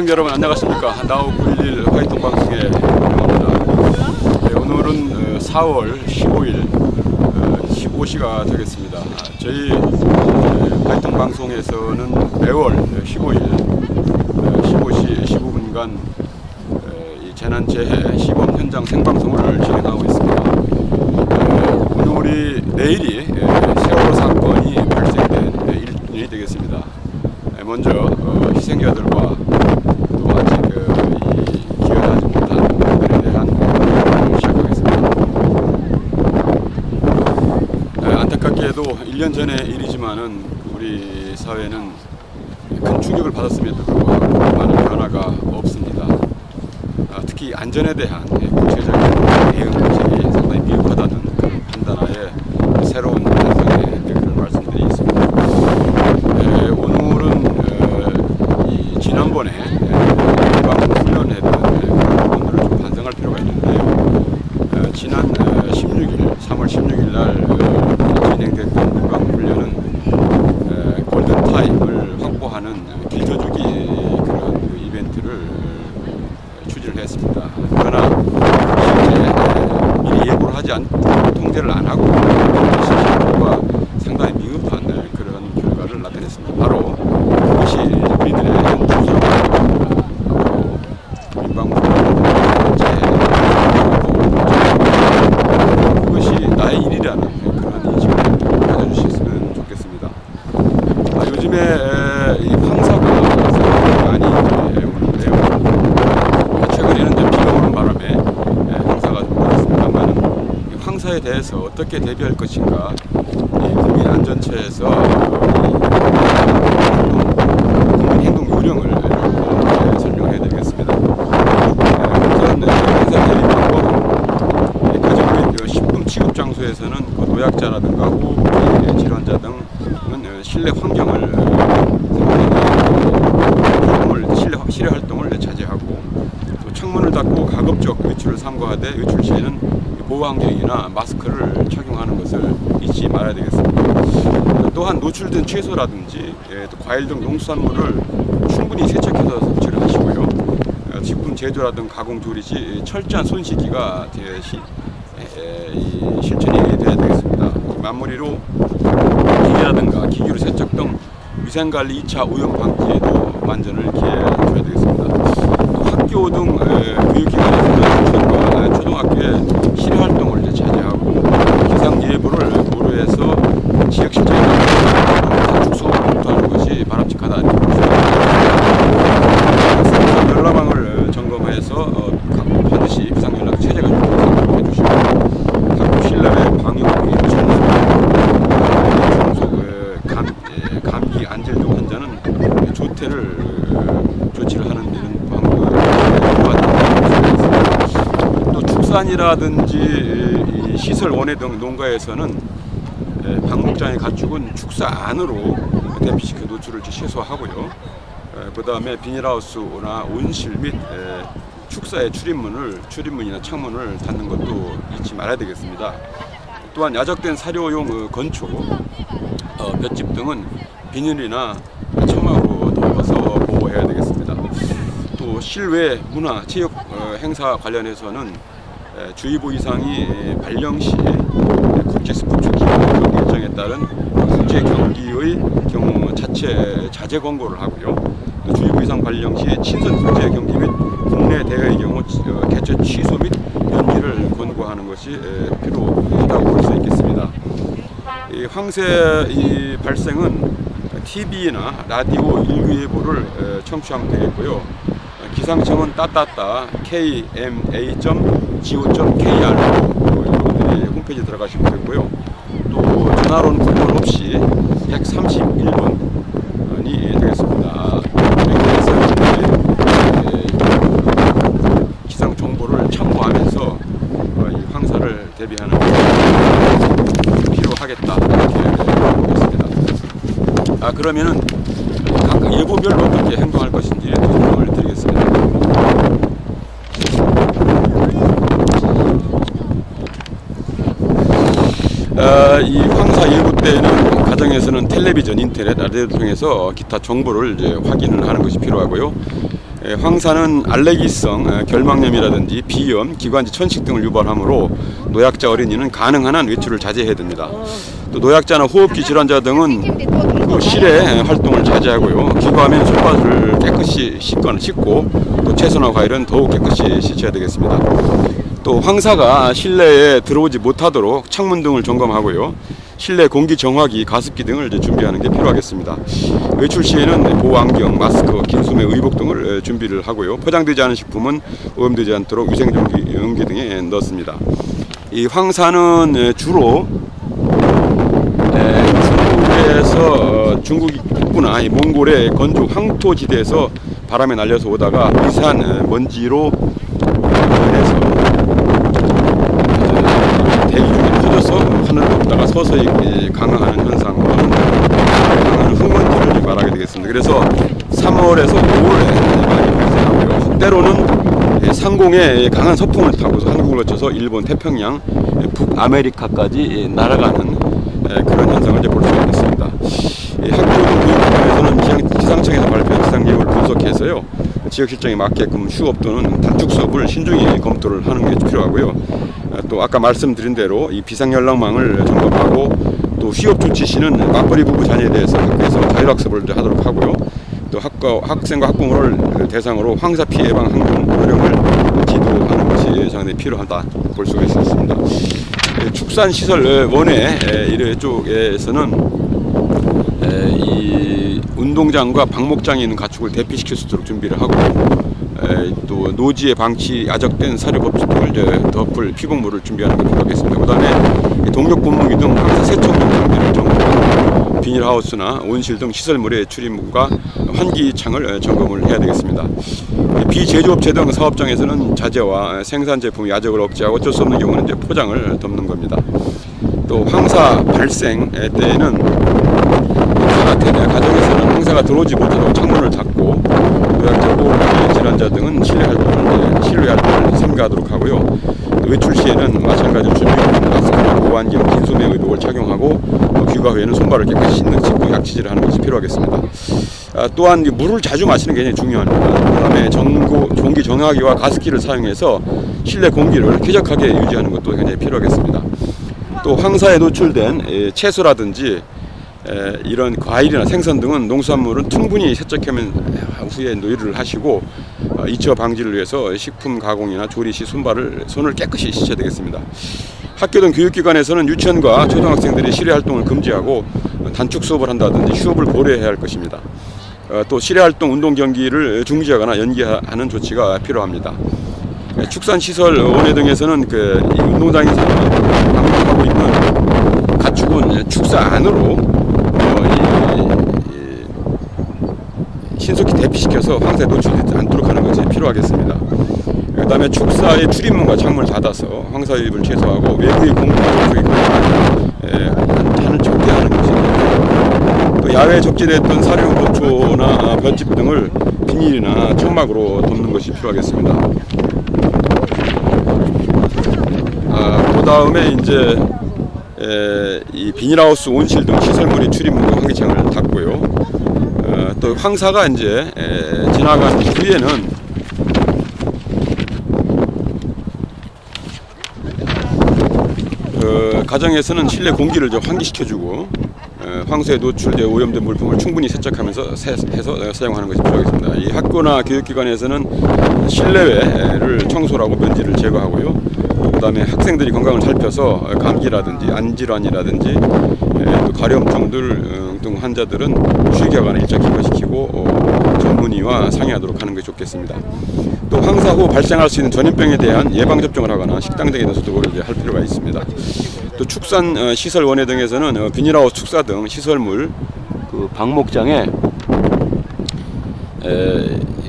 시청자 여러분 안녕하십니까. 나우91 화이팅 방송의 입니다. 네, 오늘은 4월 15일 15시가 되겠습니다. 저희 화이팅 방송에서는 매월 15일 15시 15분간 이 재난재해 시범 현장 생방송을 진행하고 있습니다. 오늘이 내일이 세월호 사건이 발생된 1년이 되겠습니다. 먼저 희생자들과 또 아직 이 기여하지 못한 분들에 대한 말을 시작하겠습니다. 안타깝게도 1년 전의 일이지만은 우리 사회는 큰 충격을 받았음에도 불구하고 많은 변화가 없습니다. 특히 안전에 대한 구체적인 대응 방식이 상당히 미흡하다는 그런 판단하에 새로운 현상의 그런 말씀들이 있습니다. 오늘은 지난번에 방송 훈련했던 그런 부분들을 좀 반성할 필요가 있는데요. 지난 16일, 3월 16일 날 진행됐던 물방 훈련은 골든타임을 확보하는 길져주기 그런 이벤트를 추진을 했습니다. 그러나 실제 미리 예고를 하지 않고 통제를 안 하고 실시가 상당히 미흡한 그런 결과를 나타냈습니다. 바로 그것이 우리들의 현주소로 그것이 나의 일이라는 그런 인식을 가져주셨으면 좋겠습니다. 요즘에 이 황사가 많이 오는데요. 최근에는 비가 오는 바람에 황사가 좀 많았습니다만 황사에 대해서 어떻게 대비할 것인가 국민 안전처에서 국민 행동 요령을 설명해 드리겠습니다. 우선 황사 대비 방법은 가정의 식품 취급 장소에서는 노약자라든가 호흡기 질환자 등은 실내 환경을 실내 활동을 자제하고 또 창문을 닫고 가급적 외출을 삼가하되 외출 시에는 보호 안경이나 마스크를 착용하는 것을 잊지 말아야 되겠습니다. 또한 노출된 채소라든지 또 과일 등 농수산물을 충분히 세척해서 섭취를 하시고요. 식품 제조라든가 가공 조리 시 철저한 손 씻기가 실천이 되어야 되겠습니다. 마무리로 기계라든가 기기로 세척 등 위생관리 2차 오염 방지에도 만전을 기해줘야 되겠습니다. 학교 등 교육기관에서는 유치원과 초등학교의 실외 활동을 자제하고 기상예보를 고려해서 지역 실정에 따라 축소 검토하는 것이 바람직하다는 것입니다. 열람망을 점검해서 반드시 비상연락 체제가 구성해 주시고 각 실내의 방역이 감기 안젤동 환자는 조치를 하는 데는 방법을 또 축산이라든지 시설 원예 등 농가에서는 방목장의 가축은 축사 안으로 대피시켜 노출을 최소화하고요. 그 다음에 비닐하우스나 온실 및 축사의 출입문이나 창문을 닫는 것도 잊지 말아야 되겠습니다. 또한 야적된 사료용 건초, 볏짚 등은 비닐이나 청막으로 덮어서 보호해야 되겠습니다. 또 실외 문화, 체육 행사 관련해서는 주의보 이상이 발령 시 국제 스포츠 기구 일정에 따른 국제 경기의 경우 자체 광고를 하고요. 주의보 이상 발령 시 친선 국제 경기 및 국내 대회의 경우 개최 취소 및 연기를 권고하는 것이 필요하다고 볼 수 있겠습니다. 이 황새 발생은 TV나 라디오 일기예보를 청취하면 되겠고요. 기상청은 kma.go.kr로 여러분들이 홈페이지에 들어가시면 되고요. 또 전화로는 국번 없이 131번이 되겠습니다. 기상 정보를 참고하면서 이 황사를 대비하는 필요하겠다 이렇게 보겠습니다. 그러면은 각 예보별로 어떻게 행동할 것인지 설명을 드리겠습니다. 이 황사 예보 때는 가정에서는 텔레비전, 인터넷, 라디오를 통해서 기타 정보를 이제 확인을 하는 것이 필요하고요. 황사는 알레르기성 결막염이라든지 비염, 기관지 천식 등을 유발하므로 노약자 어린이는 가능한 한 외출을 자제해야 됩니다. 또 노약자나 호흡기 질환자 등은 그 실외 활동을 자제하고요. 귀가하면 손발을 깨끗이 씻고 또 채소나 과일은 더욱 깨끗이 씻어야 되겠습니다. 또 황사가 실내에 들어오지 못하도록 창문 등을 점검하고요. 실내 공기 정화기, 가습기 등을 준비하는 게 필요하겠습니다. 외출 시에는 보호 안경, 마스크, 긴 소매 의복 등을 준비를 하고요. 포장되지 않은 식품은 오염되지 않도록 위생용기 등에 넣습니다. 이 황사는 주로 중국에서 중국 북부나 몽골의 건조 황토지대에서 바람에 날려서 오다가 미세한 먼지로 변해서 대기 중에 터져서 하늘로 올다가 서서히 강화하는 현상으로 강화하는 흙먼지를 말하게 되겠습니다. 그래서 3월에서 5월에 많이 발생하고요. 때로는 상공에 강한 서풍을 타고서 한국을 거쳐서 일본, 태평양, 북아메리카까지 날아가는 그런 현상을 이제 볼 수가 있습니다. 학교교육기관에서는 기상청에서 발표한 기상예보를 분석해서요. 지역 실정에 맞게끔 휴업 또는 단축 수업을 신중히 검토를 하는 게 필요하고요. 또 아까 말씀드린 대로 이 비상연락망을 점검하고 또 휴업 조치 시는 맞벌이 부부 자녀에 대해서 학교에서 자율학습을 하도록 하고요. 또 학생과 학부모를 대상으로 황사 피해 예방 항공 요령을 지도하는 것이 상당히 필요하다 볼 수가 있습니다. 축산시설 원외 이쪽에서는 이 운동장과 방목장에 있는 가축을 대피시킬 수 있도록 준비를 하고 또 노지에 방치 야적된 사료 법칙 등을 덮을 피복물을 준비하는 게 필요하겠습니다. 그 다음에 동력 분무기 등 황사 세척 장비를 점검하고 비닐하우스나 온실 등 시설물의 출입문과 환기창을 점검을 해야 되겠습니다. 비제조업체 등 사업장에서는 자재와 생산 제품 야적을 억제하고 어쩔 수 없는 경우는 이제 포장을 덮는 겁니다. 또 황사 발생 때에는 가정에서는 황사가 들어오지 못하도록 창문을 닫고 노약자, 호흡기 질환자 등은 실외 활동을 삼가하도록 하고요. 외출 시에는 마찬가지로 준비물, 마스크나 보호안경, 긴 소매 의복을 착용하고 귀가 후에는 손발을 깨끗이 씻고 약치질을 하는 것이 필요하겠습니다. 또한 물을 자주 마시는 게 굉장히 중요합니다. 그 다음에 공기 정화기와 가습기를 사용해서 실내 공기를 쾌적하게 유지하는 것도 굉장히 필요하겠습니다. 또 황사에 노출된 채소라든지 이런 과일이나 생선 등은 농수산물은 충분히 세척하면 후에 노일을 하시고 이처 방지를 위해서 식품 가공이나 조리 시 손을 깨끗이 씻어야 되겠습니다. 학교 등 교육기관에서는 유치원과 초등학생들이 실외 활동을 금지하고 단축 수업을 한다든지 휴업을 고려해야 할 것입니다. 또 실외 활동 운동 경기를 중지하거나 연기하는 조치가 필요합니다. 축산시설 원외 등에서는 이 운동장에서 방목하고 있는 가축은 축사 안으로 신속히 대피시켜서 황사에 노출되지 않도록 하는 것이 필요하겠습니다. 그 다음에 축사의 출입문과 창문을 닫아서 황사 유입을 최소화하고 외부의 공기나 접촉이 한을 적대하는 것입니다. 또 야외에 적재됐던 사료 보초나 볏짚 등을 비닐이나 천막으로 덮는 것이 필요하겠습니다. 그 다음에 이제 이 비닐하우스, 온실 등 시설물의 출입문과 환기창을 닫고요. 또 황사가 이제 지나간 후에는 가정에서는 실내 공기를 좀 환기시켜주고 황사에 노출되어 오염된 물품을 충분히 세척하면서 해서 사용하는 것이 필요하겠습니다. 이 학교나 교육기관에서는 실내외를 청소를 하고 먼지를 제거하고요. 그 다음에 학생들이 건강을 살펴서 감기라든지 안질환이라든지 또 가려움증 등 환자들은 휴게하거나 일찍 기거시키고 전문의와 상의하도록 하는 것이 좋겠습니다. 또 황사 후 발생할 수 있는 전염병에 대한 예방접종을 하거나 식당 등에 대해서 소독을 할 필요가 있습니다. 또 축산 시설 원외 등에서는 비닐하우스 축사 등 시설물 방목장에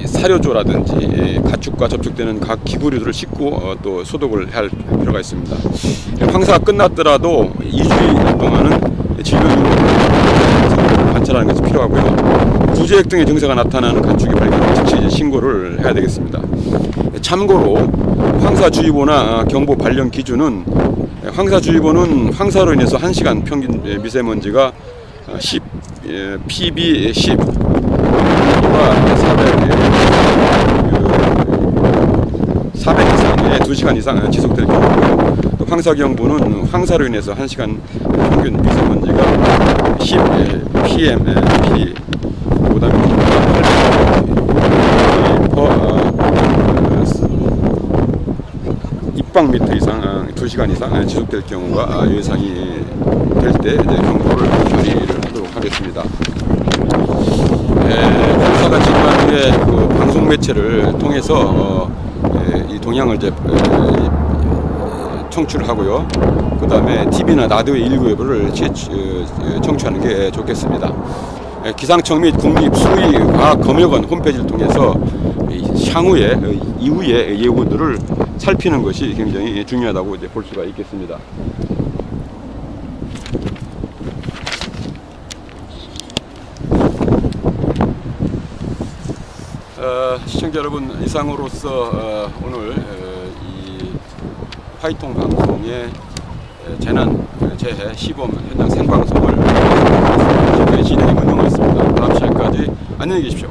사료조라든지 가축과 접촉되는 각 기구류들을 씻고 또 소독을 할 필요가 있습니다. 황사가 끝났더라도 2주일 동안은 진료 관찰하는 것이 필요하고요. 구제액 등의 증세가 나타나는 가축이 발견 즉시 신고를 해야 되겠습니다. 참고로 황사주의보나 경보 발령 기준은 황사주의보는 황사로 인해서 1시간 평균 미세먼지가 10 PB 10 400 2시간 이상 지속될 경우고요. 또 황사 경보는 황사로 인해서 1시간 평균 미세먼지가 10 PM, PD, 그다음에 입방미터 이상 2시간 이상 지속될 경우가 예상이 될 때 경보를 발휘를 하도록 하겠습니다. 황사가 지난 후에 그 방송 매체를 통해서 이 동향을 이제 청취하고요. 그 다음에 TV나 라디오의 일부를 청취하는 게 좋겠습니다. 기상청 및 국립수의과학검역원 홈페이지를 통해서 향후에 이후의 예보들을 살피는 것이 굉장히 중요하다고 이제 볼 수가 있겠습니다. 시청자 여러분, 이상으로서 오늘 이 화이통 방송의 재난 재해 시범 현장 생방송을 진행해 보는 것 같습니다. 다음 시간까지 안녕히 계십시오.